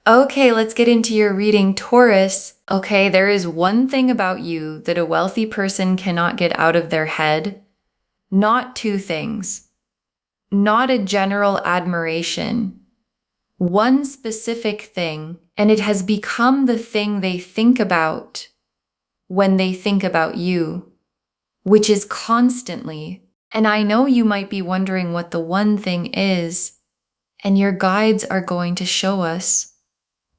Okay, let's get into your reading, Taurus. Okay, there is one thing about you that a wealthy person cannot get out of their head. Not two things. Not a general admiration. One specific thing, and it has become the thing they think about when they think about you, which is constantly. And I know you might be wondering what the one thing is, and your guides are going to show us.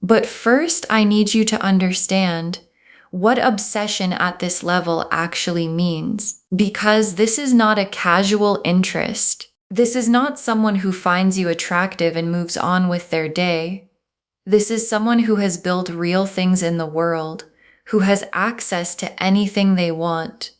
But first, I need you to understand what obsession at this level actually means, because this is not a casual interest. This is not someone who finds you attractive and moves on with their day. This is someone who has built real things in the world, who has access to anything they want,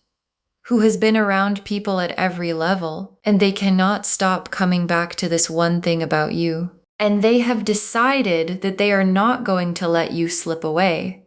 who has been around people at every level, and they cannot stop coming back to this one thing about you. And they have decided that they are not going to let you slip away.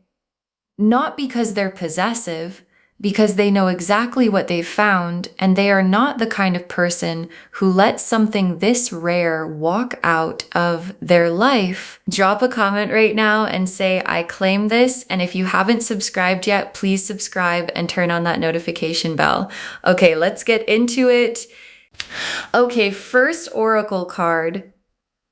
Not because they're possessive, because they know exactly what they've found, and they are not the kind of person who lets something this rare walk out of their life. Drop a comment right now and say, I claim this, and if you haven't subscribed yet, please subscribe and turn on that notification bell. Okay, let's get into it. Okay, first oracle card.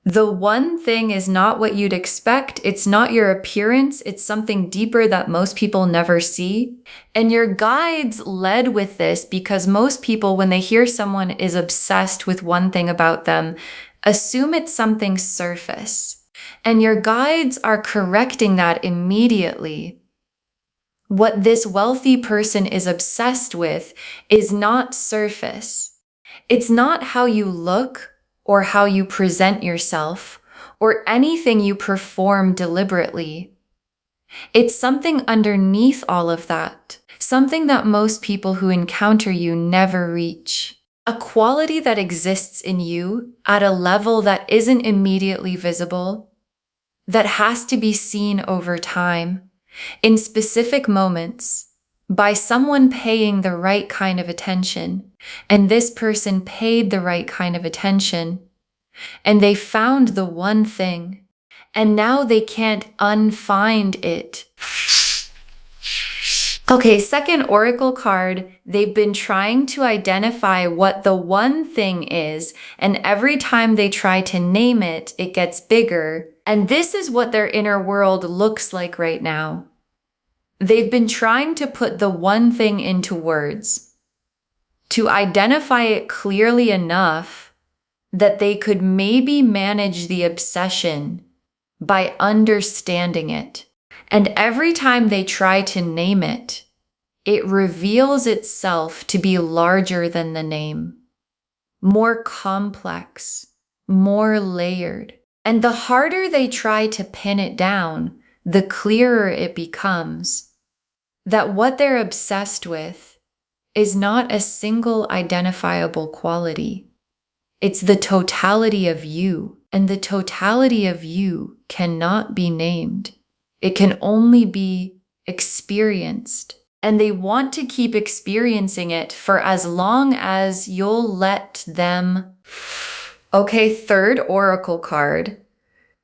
The one thing is not what you'd expect. It's not your appearance. It's something deeper that most people never see. And your guides led with this because most people, when they hear someone is obsessed with one thing about them, assume it's something surface. And your guides are correcting that immediately. What this wealthy person is obsessed with is not surface. It's not how you look or how you present yourself, or anything you perform deliberately. It's something underneath all of that, something that most people who encounter you never reach. A quality that exists in you at a level that isn't immediately visible, that has to be seen over time, in specific moments, by someone paying the right kind of attention. And this person paid the right kind of attention. And they found the one thing. And now they can't unfind it. Okay, second oracle card. They've been trying to identify what the one thing is. And every time they try to name it, it gets bigger. And this is what their inner world looks like right now. They've been trying to put the one thing into words, to identify it clearly enough that they could maybe manage the obsession by understanding it. And every time they try to name it, it reveals itself to be larger than the name, more complex, more layered. And the harder they try to pin it down, the clearer it becomes that what they're obsessed with is not a single identifiable quality. It's the totality of you, and the totality of you cannot be named. It can only be experienced. And they want to keep experiencing it for as long as you'll let them. Okay, third oracle card.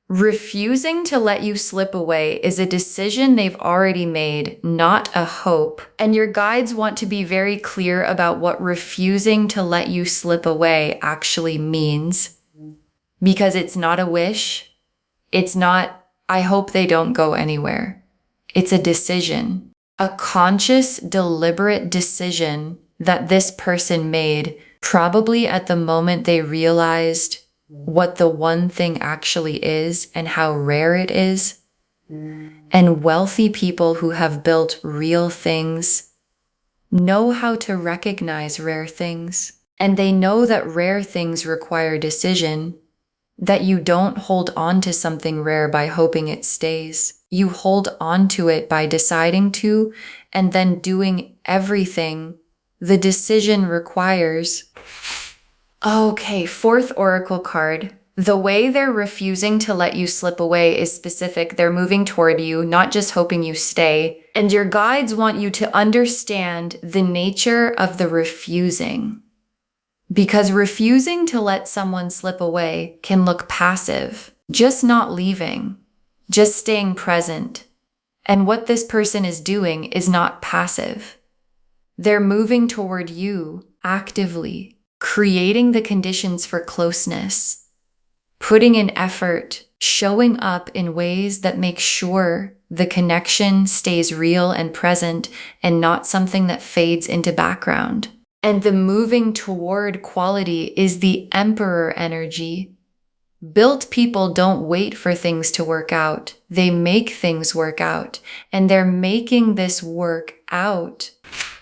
Refusing to let you slip away is a decision they've already made, not a hope. And your guides want to be very clear about what refusing to let you slip away actually means. Because it's not a wish. It's not, I hope they don't go anywhere. It's a decision. A conscious, deliberate decision that this person made, probably at the moment they realized what the one thing actually is and how rare it is. And wealthy people who have built real things know how to recognize rare things. And they know that rare things require decision, that you don't hold on to something rare by hoping it stays. You hold on to it by deciding to, and then doing everything the decision requires. Okay, fourth oracle card. The way they're refusing to let you slip away is specific. They're moving toward you, not just hoping you stay. And your guides want you to understand the nature of the refusing. Because refusing to let someone slip away can look passive, just not leaving. just staying present. And what this person is doing is not passive. They're moving toward you actively, creating the conditions for closeness, putting in effort, showing up in ways that make sure the connection stays real and present and not something that fades into background. And the moving toward quality is the Emperor energy. Built people don't wait for things to work out. They make things work out, and they're making this work out.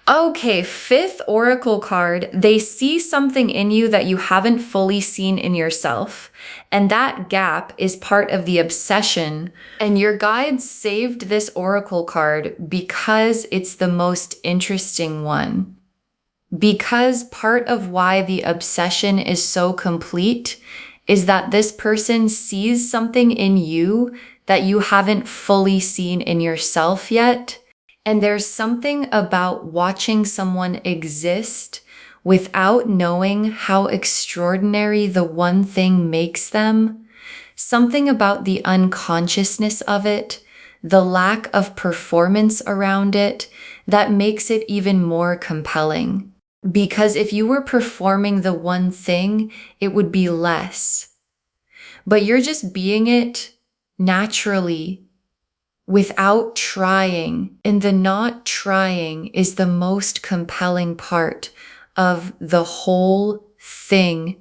Okay, fifth oracle card. They see something in you that you haven't fully seen in yourself. And that gap is part of the obsession. And your guides saved this oracle card because it's the most interesting one. Because part of why the obsession is so complete is that this person sees something in you that you haven't fully seen in yourself yet. And there's something about watching someone exist without knowing how extraordinary the one thing makes them. Something about the unconsciousness of it, the lack of performance around it, that makes it even more compelling. Because if you were performing the one thing, it would be less. But you're just being it naturally, without trying, and the not trying is the most compelling part of the whole thing.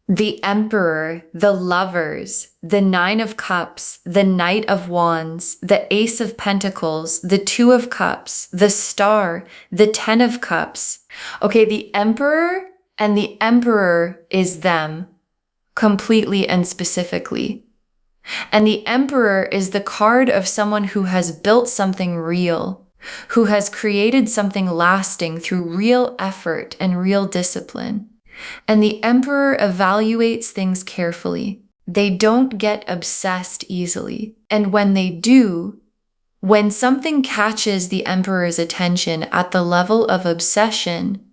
The Emperor, the Lovers, the Nine of Cups, the Knight of Wands, the Ace of Pentacles, the Two of Cups, the Star, the Ten of Cups. Okay, the Emperor and the Emperor is them, completely and specifically. And the Emperor is the card of someone who has built something real, who has created something lasting through real effort and real discipline. And the Emperor evaluates things carefully. They don't get obsessed easily. And when they do, when something catches the Emperor's attention at the level of obsession,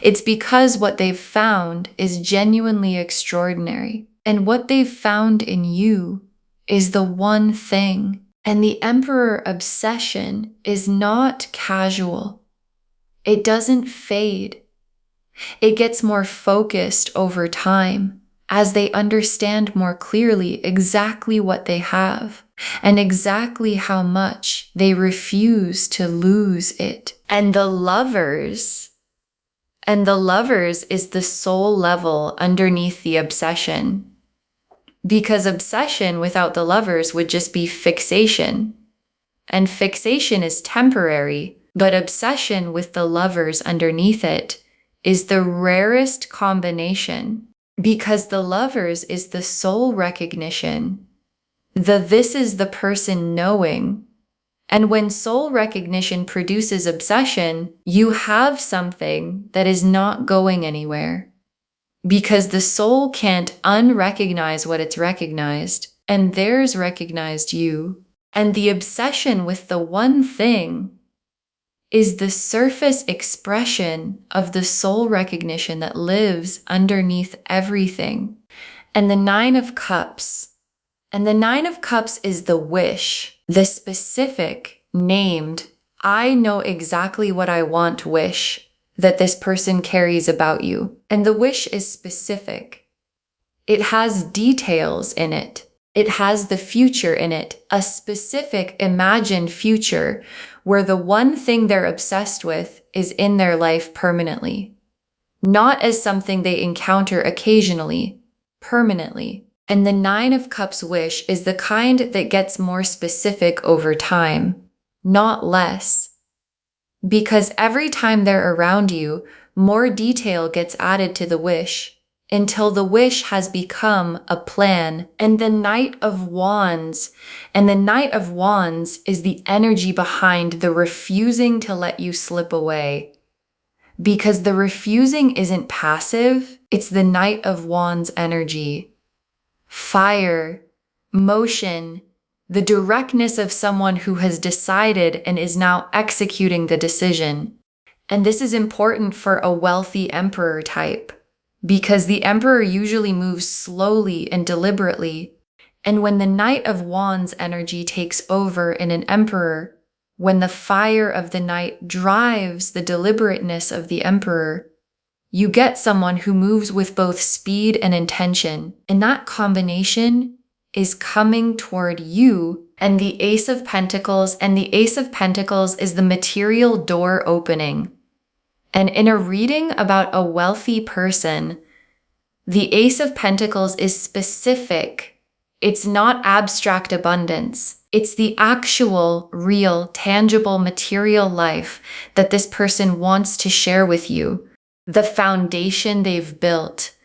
it's because what they've found is genuinely extraordinary. And what they've found in you is the one thing. And the Emperor obsession is not casual. It doesn't fade. It gets more focused over time as they understand more clearly exactly what they have and exactly how much they refuse to lose it. And the Lovers is the soul level underneath the obsession. Because obsession without the Lovers would just be fixation. And fixation is temporary, but obsession with the Lovers underneath it is the rarest combination. Because the Lovers is the soul recognition. This is the person knowing. And when soul recognition produces obsession, you have something that is not going anywhere. Because the soul can't unrecognize what it's recognized, and theirs recognized you. And the obsession with the one thing is the surface expression of the soul recognition that lives underneath everything. And the Nine of Cups. And the Nine of Cups is the wish, the specific, named, I know exactly what I want wish that this person carries about you. And the wish is specific. It has details in it. It has the future in it, a specific imagined future where the one thing they're obsessed with is in their life permanently. Not as something they encounter occasionally, permanently. And the Nine of Cups wish is the kind that gets more specific over time, not less. Because every time they're around you, more detail gets added to the wish until the wish has become a plan. And the Knight of Wands is the energy behind the refusing to let you slip away. Because the refusing isn't passive, it's the Knight of Wands energy. Fire, motion, the directness of someone who has decided and is now executing the decision. And this is important for a wealthy Emperor type, because the Emperor usually moves slowly and deliberately, And when the Knight of Wands energy takes over in an Emperor, when the fire of the Knight drives the deliberateness of the Emperor, you get someone who moves with both speed and intention. And that combination is coming toward you. And the Ace of Pentacles, is the material door opening. And in a reading about a wealthy person, the Ace of Pentacles is specific. It's not abstract abundance. It's the actual, real, tangible, material life that this person wants to share with you. The foundation they've built,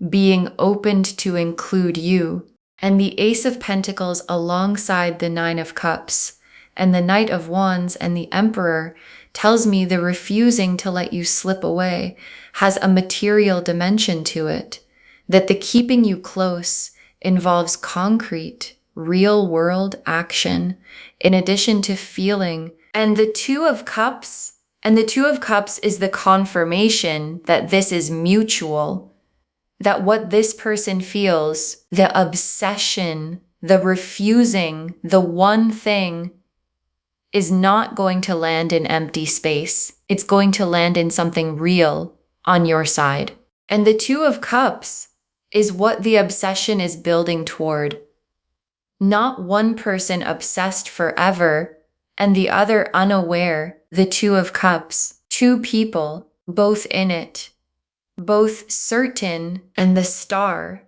being opened to include you. And the Ace of Pentacles alongside the Nine of Cups and the Knight of Wands and the Emperor tells me the refusing to let you slip away has a material dimension to it, that the keeping you close involves concrete, real-world action, in addition to feeling. And the Two of Cups is the confirmation that this is mutual, that what this person feels, the obsession, the refusing, the one thing, is not going to land in empty space. It's going to land in something real on your side. And the Two of Cups is what the obsession is building toward. Not one person obsessed forever and the other unaware. The Two of Cups, two people, both in it, both certain, and the Star.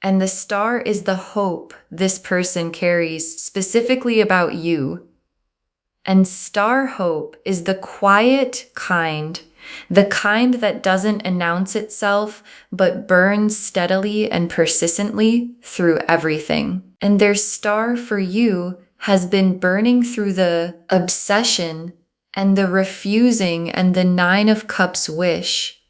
And the Star is the hope this person carries specifically about you. And star hope is the quiet kind, the kind that doesn't announce itself, but burns steadily and persistently through everything. And their star for you has been burning through the obsession and the refusing and the Nine of Cups wish.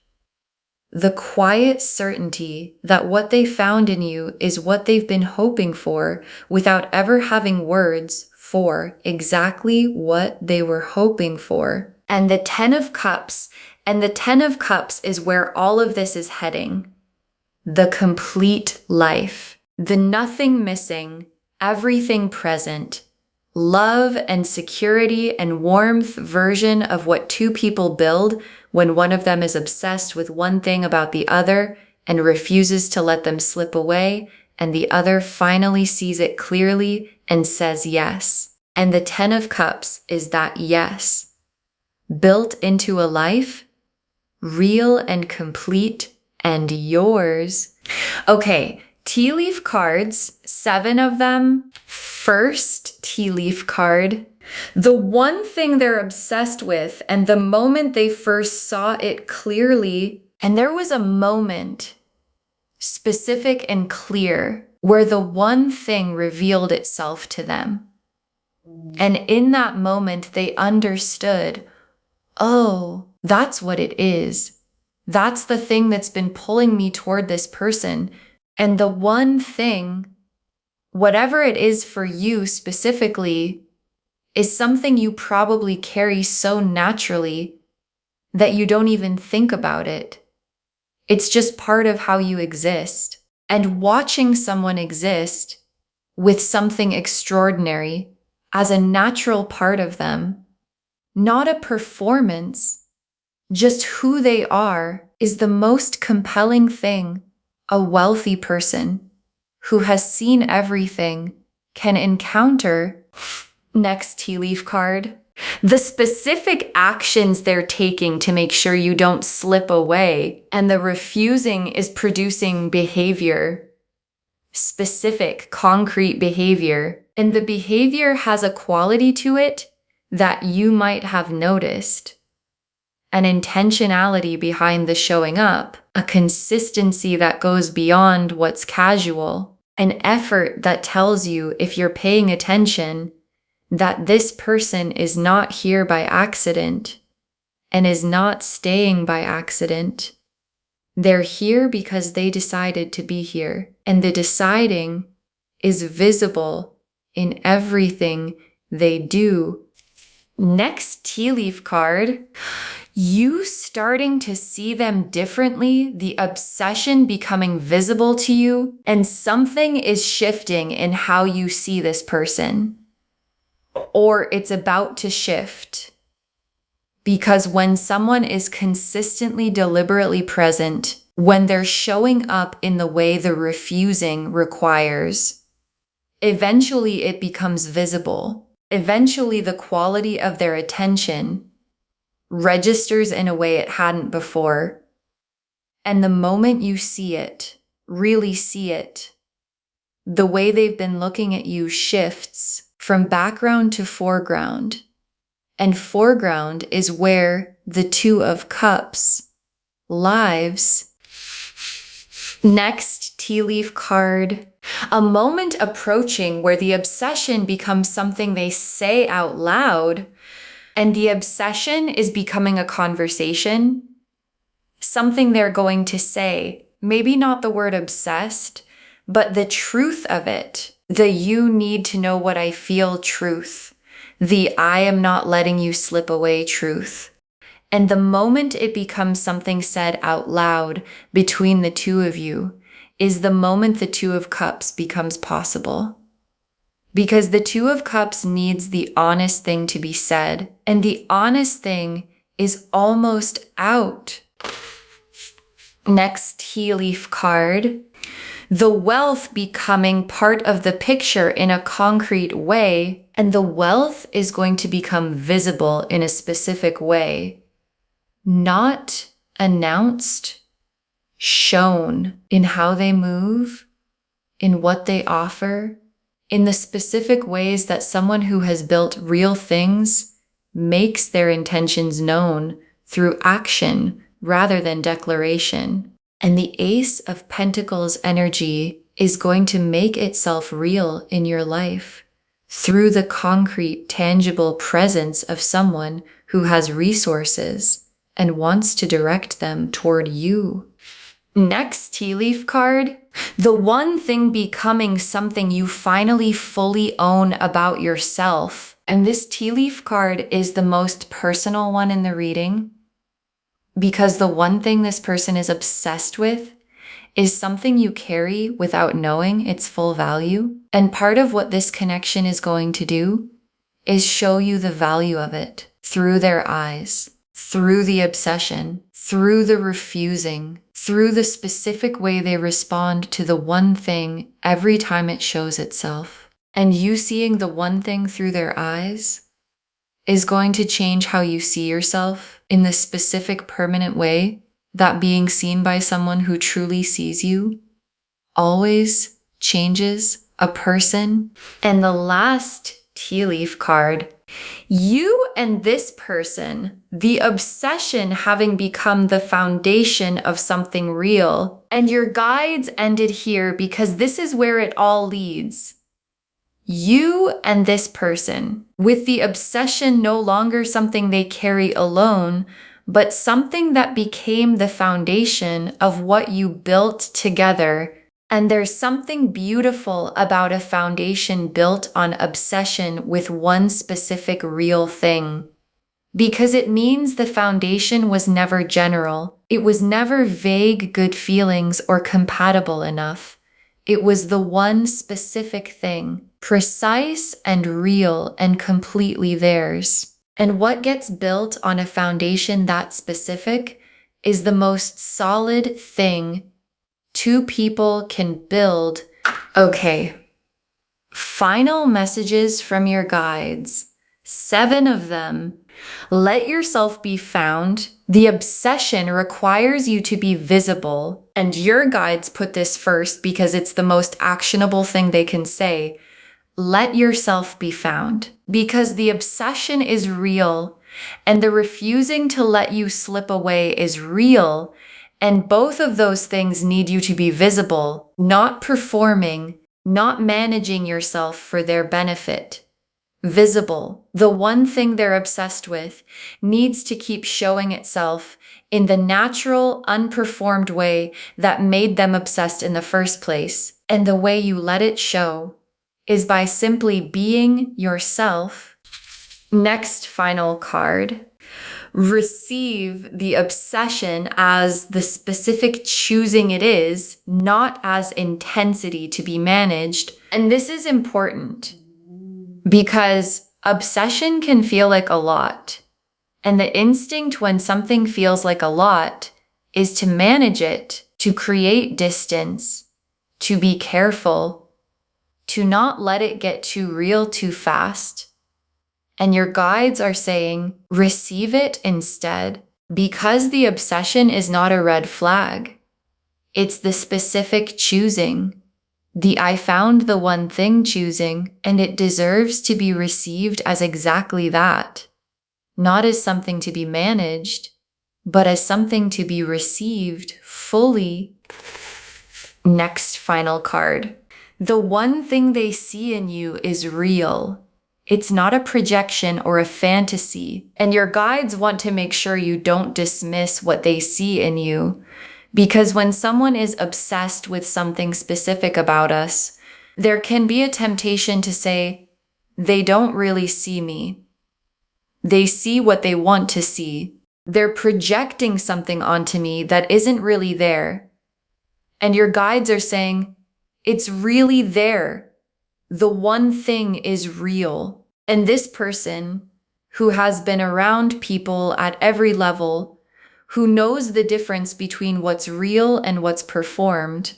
The quiet certainty that what they found in you is what they've been hoping for without ever having words for exactly what they were hoping for. And the Ten of Cups is where all of this is heading. The complete life, the nothing missing, everything present, love and security and warmth version of what two people build when one of them is obsessed with one thing about the other and refuses to let them slip away, and the other finally sees it clearly and says yes. And the Ten of Cups is that yes, built into a life, real and complete and yours. Okay, tea leaf cards, 7 of them. First tea leaf card, the one thing they're obsessed with, and the moment they first saw it clearly, and there was a moment, specific and clear, where the one thing revealed itself to them. And in that moment, they understood, oh, that's what it is. That's the thing that's been pulling me toward this person. And the one thing, whatever it is for you specifically, is something you probably carry so naturally that you don't even think about it. It's just part of how you exist. And watching someone exist with something extraordinary as a natural part of them, not a performance, just who they are, is the most compelling thing a wealthy person who has seen everything can encounter. Next tea leaf card. The specific actions they're taking to make sure you don't slip away, and the refusing is producing behavior. Specific, concrete behavior. And the behavior has a quality to it that you might have noticed. An intentionality behind the showing up, a consistency that goes beyond what's casual, an effort that tells you, if you're paying attention, that this person is not here by accident and is not staying by accident. They're here because they decided to be here, and the deciding is visible in everything they do. Next tea leaf card. You starting to see them differently, the obsession becoming visible to you, and something is shifting in how you see this person. Or it's about to shift. Because when someone is consistently, deliberately present, when they're showing up in the way the refusing requires, eventually it becomes visible. Eventually the quality of their attention registers in a way it hadn't before. And the moment you see it, really see it, the way they've been looking at you shifts from background to foreground. And foreground is where the Two of Cups lives. Next tea leaf card. A moment approaching where the obsession becomes something they say out loud, and the obsession is becoming a conversation, something they're going to say. Maybe not the word obsessed, but the truth of it. The you need to know what I feel truth. The I am not letting you slip away truth. And the moment it becomes something said out loud between the two of you is the moment the Two of Cups becomes possible. Because the Two of Cups needs the honest thing to be said, and the honest thing is almost out. Next tea leaf card. The wealth becoming part of the picture in a concrete way, and the wealth is going to become visible in a specific way. Not announced, shown in how they move, in what they offer, in the specific ways that someone who has built real things makes their intentions known through action rather than declaration. And the Ace of Pentacles energy is going to make itself real in your life through the concrete, tangible presence of someone who has resources and wants to direct them toward you. Next tea leaf card. The one thing becoming something you finally fully own about yourself. And this tea leaf card is the most personal one in the reading, because the one thing this person is obsessed with is something you carry without knowing its full value. And part of what this connection is going to do is show you the value of it through their eyes, through the obsession, through the refusing, through the specific way they respond to the one thing every time it shows itself. And you seeing the one thing through their eyes is going to change how you see yourself in the specific permanent way that being seen by someone who truly sees you always changes a person. And the last tea leaf card, you and this person, the obsession having become the foundation of something real. And your guides ended here because this is where it all leads. You and this person, with the obsession no longer something they carry alone, but something that became the foundation of what you built together. And there's something beautiful about a foundation built on obsession with one specific real thing, because it means the foundation was never general. It was never vague good feelings or compatible enough. It was the one specific thing, precise and real and completely theirs. And what gets built on a foundation that specific is the most solid thing two people can build. Okay. Final messages from your guides. 7 of them. Let yourself be found. The obsession requires you to be visible. And your guides put this first because it's the most actionable thing they can say. Let yourself be found. Because the obsession is real and the refusing to let you slip away is real. And both of those things need you to be visible, not performing, not managing yourself for their benefit. Visible. The one thing they're obsessed with needs to keep showing itself in the natural, unperformed way that made them obsessed in the first place. And the way you let it show is by simply being yourself. Next final card. Receive the obsession as the specific choosing it is, not as intensity to be managed. And this is important because obsession can feel like a lot. And the instinct when something feels like a lot is to manage it, to create distance, to be careful, to not let it get too real too fast. And your guides are saying, receive it instead, because the obsession is not a red flag. It's the specific choosing, the I found the one thing choosing, and it deserves to be received as exactly that. Not as something to be managed, but as something to be received fully. Next final card. The one thing they see in you is real. It's not a projection or a fantasy, and your guides want to make sure you don't dismiss what they see in you. Because when someone is obsessed with something specific about us, there can be a temptation to say, they don't really see me. They see what they want to see. They're projecting something onto me that isn't really there. And your guides are saying, it's really there. The one thing is real. And this person, who has been around people at every level, who knows the difference between what's real and what's performed,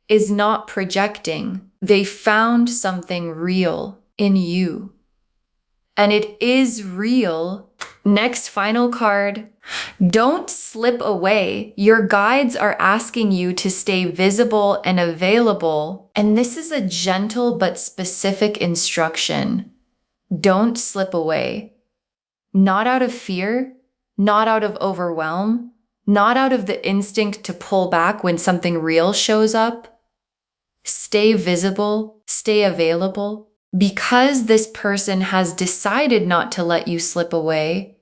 is not projecting. They found something real in you. And it is real. Next final card. Don't slip away. Your guides are asking you to stay visible and available. And this is a gentle but specific instruction. Don't slip away. Not out of fear, not out of overwhelm, not out of the instinct to pull back when something real shows up. Stay visible, stay available. Because this person has decided not to let you slip away,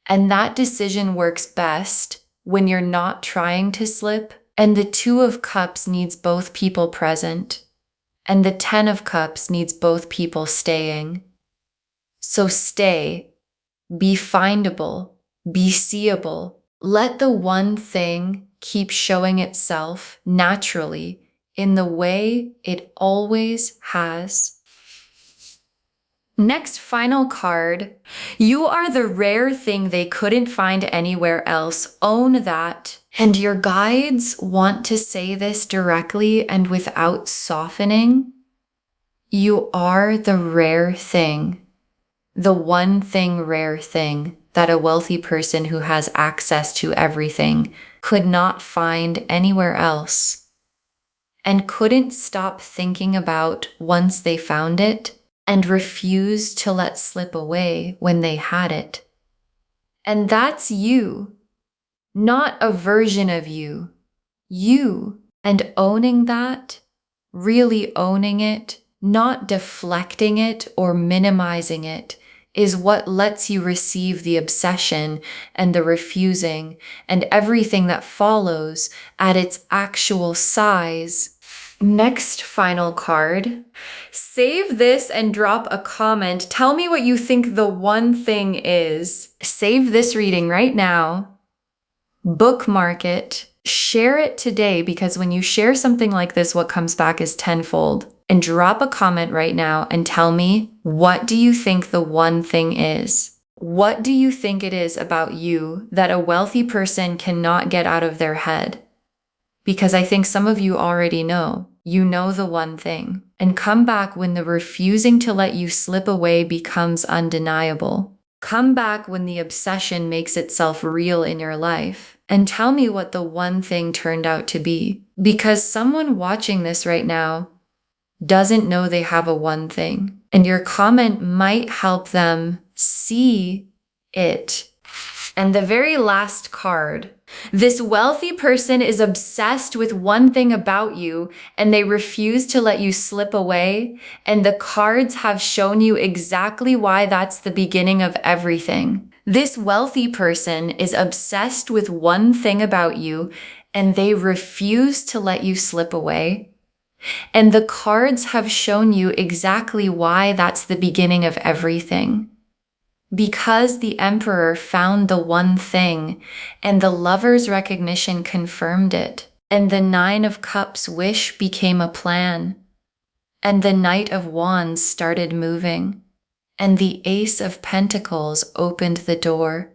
and that decision works best when you're not trying to slip, and the Two of Cups needs both people present, and the Ten of Cups needs both people staying. So stay, be findable, be seeable. Let the one thing keep showing itself naturally in the way it always has. Next final card. You are the rare thing they couldn't find anywhere else. Own that. And your guides want to say this directly and without softening. You are the rare thing. The one thing, rare thing that a wealthy person who has access to everything could not find anywhere else. And couldn't stop thinking about once they found it, and refused to let slip away when they had it. And that's you, not a version of you. You. And owning that, really owning it, not deflecting it or minimizing it, is what lets you receive the obsession and the refusing and everything that follows at its actual size. Next final card. Save this and drop a comment. Tell me what you think the one thing is. Save this reading right now. Bookmark it. Share it today, because when you share something like this, what comes back is tenfold. And drop a comment right now and tell me, what do you think the one thing is? What do you think it is about you that a wealthy person cannot get out of their head? Because I think some of you already know. You know the one thing. And come back when the refusing to let you slip away becomes undeniable. Come back when the obsession makes itself real in your life. And tell me what the one thing turned out to be. Because someone watching this right now doesn't know they have a one thing. And your comment might help them see it. And the very last card. This wealthy person is obsessed with one thing about you, and they refuse to let you slip away. And the cards have shown you exactly why that's the beginning of everything. This wealthy person is obsessed with one thing about you, and they refuse to let you slip away. And the cards have shown you exactly why that's the beginning of everything. Because the Emperor found the one thing, and the Lover's recognition confirmed it, and the Nine of Cups wish became a plan, and the Knight of Wands started moving, and the Ace of Pentacles opened the door,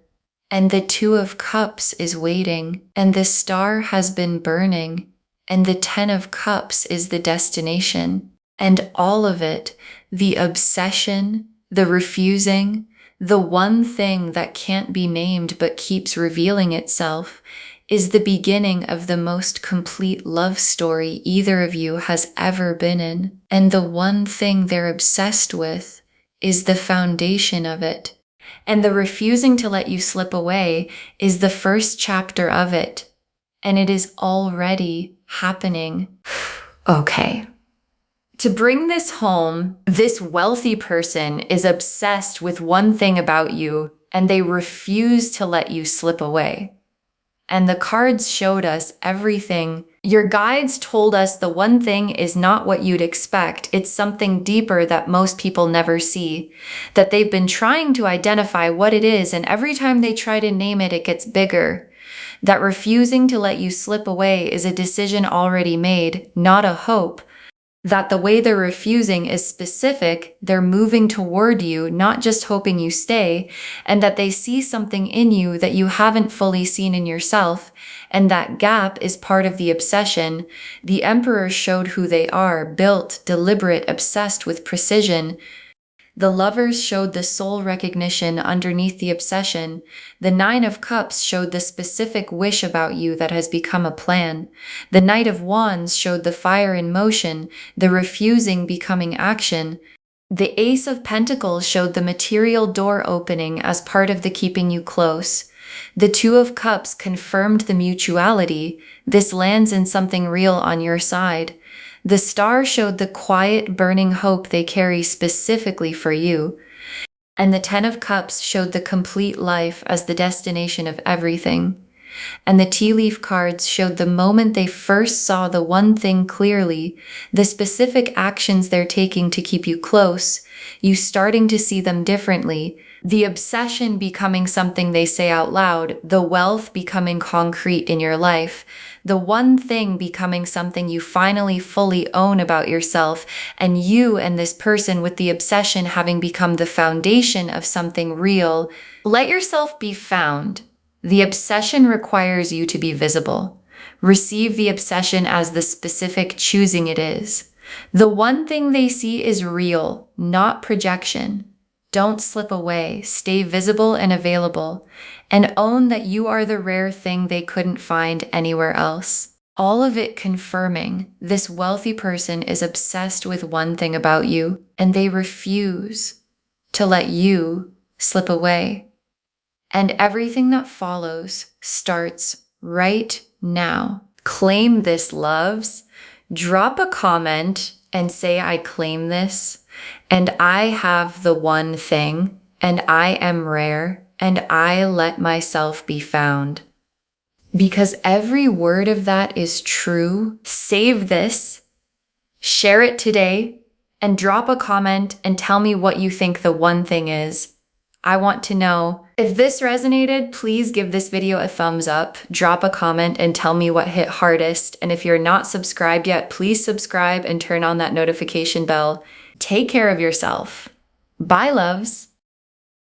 and the Two of Cups is waiting, and the star has been burning, and the Ten of Cups is the destination, and all of it, the obsession, the refusing, the one thing that can't be named but keeps revealing itself, is the beginning of the most complete love story either of you has ever been in. And the one thing they're obsessed with is the foundation of it. And the refusing to let you slip away is the first chapter of it. And it is already happening. Okay. To bring this home, this wealthy person is obsessed with one thing about you, and they refuse to let you slip away. And the cards showed us everything. Your guides told us the one thing is not what you'd expect. It's something deeper that most people never see. That they've been trying to identify what it is, and every time they try to name it, it gets bigger. That refusing to let you slip away is a decision already made, not a hope. That the way they're refusing is specific, they're moving toward you, not just hoping you stay, and that they see something in you that you haven't fully seen in yourself, and that gap is part of the obsession. The Emperor showed who they are, built, deliberate, obsessed with precision. The Lovers showed the soul recognition underneath the obsession. The Nine of Cups showed the specific wish about you that has become a plan. The Knight of Wands showed the fire in motion, the refusing becoming action. The Ace of Pentacles showed the material door opening as part of the keeping you close. The Two of Cups confirmed the mutuality. This lands in something real on your side. The star showed the quiet, burning hope they carry specifically for you. And the Ten of Cups showed the complete life as the destination of everything. And the tea leaf cards showed the moment they first saw the one thing clearly, the specific actions they're taking to keep you close, you starting to see them differently, the obsession becoming something they say out loud, the wealth becoming concrete in your life, the one thing becoming something you finally fully own about yourself, and you and this person with the obsession having become the foundation of something real. Let yourself be found. The obsession requires you to be visible. Receive the obsession as the specific choosing it is. The one thing they see is real, not projection. Don't slip away. Stay visible and available, and own that you are the rare thing they couldn't find anywhere else. All of it confirming this wealthy person is obsessed with one thing about you, and they refuse to let you slip away. And everything that follows starts right now. Claim this, loves. Drop a comment and say, I claim this, and I have the one thing, and I am rare, and I let myself be found. Because every word of that is true. Save this, share it today, and drop a comment and tell me what you think the one thing is. I want to know. If this resonated, please give this video a thumbs up, drop a comment, and tell me what hit hardest. And if you're not subscribed yet, please subscribe and turn on that notification bell. Take care of yourself. Bye, loves.